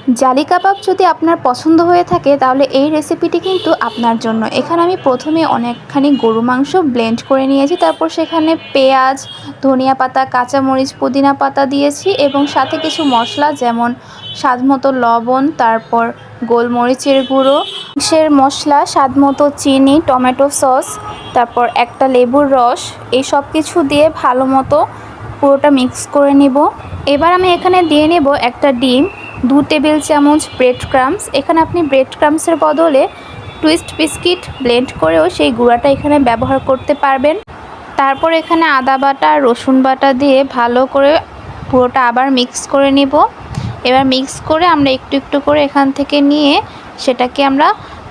জালি কাবাব যদি আপনার পছন্দ হয়ে থাকে তাহলে এই রেসিপিটি কিন্তু আপনার জন্য। এখানে আমি প্রথমে অনেকখানি গরু মাংস ব্লেন্ড করে নিয়েছি, তারপর সেখানে পেঁয়াজ, ধনিয়া পাতা, কাঁচামরিচ, পুদিনা পাতা দিয়েছি এবং সাথে কিছু মশলা যেমন স্বাদমতো লবণ, তারপর গোলমরিচের গুঁড়ো, মাংসের মশলা, স্বাদমতো চিনি, টমেটো সস, তারপর একটা লেবুর রস, এই সব কিছু দিয়ে ভালো মতো পুরোটা মিক্স করে নিব। এবার আমি এখানে দিয়ে নেব একটা ডিম, 2 টেবিল চামচ ব্রেড ক্রাম্বস। এখানে আপনি ব্রেড ক্রাম্বসের বদলে টুইস্ট বিস্কিট ব্লেন্ড করেও সেই গুঁড়াটা এখানে ব্যবহার করতে পারবেন। তারপর এখানে আদা বাটা, রসুন বাটা দিয়ে ভালো করে পুরোটা আবার মিক্স করে নিব। এবার মিক্স করে আমরা একটু একটু করে এখান থেকে নিয়ে সেটাকে আমরা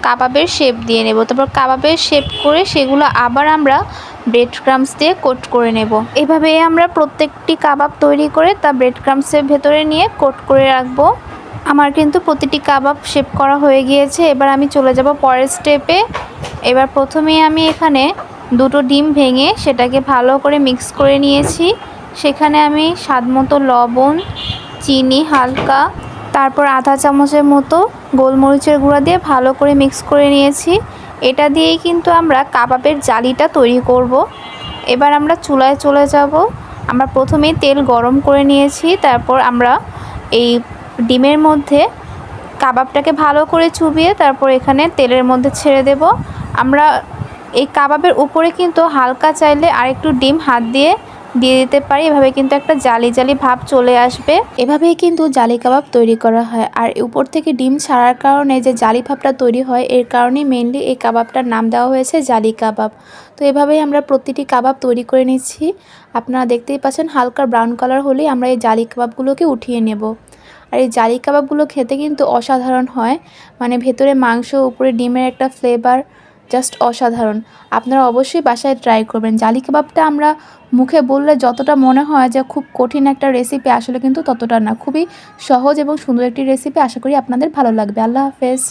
কাবাবের শেপ দিয়ে নেব। তারপর কাবাবের শেপ করে সেগুলো আবার আমরা ব্রেড ক্রাম্বস দিয়ে কোট করে নেব। এভাবে আমরা প্রত্যেকটি কাবাব তৈরি করে তা ব্রেড ক্রাম্বসের ভেতরে নিয়ে কোট করে রাখবো। আমার কিন্তু প্রতিটি কাবাব শেপ করা হয়ে গিয়েছে। এবার আমি চলে যাব পরের স্টেপে। এবার প্রথমেই আমি এখানে 2টো ডিম ভেঙে সেটাকে ভালো করে মিক্স করে নিয়েছি। সেখানে আমি স্বাদমতো লবণ, চিনি হালকা, তারপর আধা চামচের মতো গোলমরিচের গুঁড়া দিয়ে ভালো করে মিক্স করে নিয়েছি। এটা দিয়েই কিন্তু আমরা কাবাবের জালিটা তৈরি করব। এবার আমরা চুলায় চলে যাব। আমরা প্রথমেই তেল গরম করে নিয়েছি, তারপর আমরা এই ডিমের মধ্যে কাবাবটাকে ভালো করে চুবিয়ে তারপর এখানে তেলের মধ্যে ছেড়ে দেব। আমরা এই কাবাবের উপরে কিন্তু হালকা চাইলে আরেকটু ডিম হাত দিয়ে দিতে পারি, এভাবে কিন্তু একটা জালি জালি ভাব চলে আসবে। এভাবেই কিন্তু জালি কাবাব তৈরি করা হয়। আর উপর থেকে ডিম ছাড়ার কারণে যে জালি ভাবটা তৈরি হয়, এর কারণেই মেনলি এই কাবাবটার নাম দেওয়া হয়েছে জালি কাবাব। তো এভাবেই আমরা প্রতিটি কাবাব তৈরি করে নিচ্ছি। আপনারা দেখতেই পাচ্ছেন হালকা ব্রাউন কালার হলেই আমরা এই জালি কাবাবগুলোকে উঠিয়ে নেব। আর এই জালি কাবাবগুলো খেতে কিন্তু অসাধারণ হয়, মানে ভেতরে মাংস, উপরে ডিমের একটা ফ্লেভার, জাস্ট অসাধারণ। আপনারা অবশ্যই বাসায় ট্রাই করবেন। জালি কাবাবটা আমরা মুখে বললে যতটা মনে হয় যে খুব কঠিন একটা রেসিপি, আসলে কিন্তু ততটা না। খুবই সহজ এবং সুন্দর একটি রেসিপি। আশা করি আপনাদের ভালো লাগবে। আল্লাহ হাফেজ।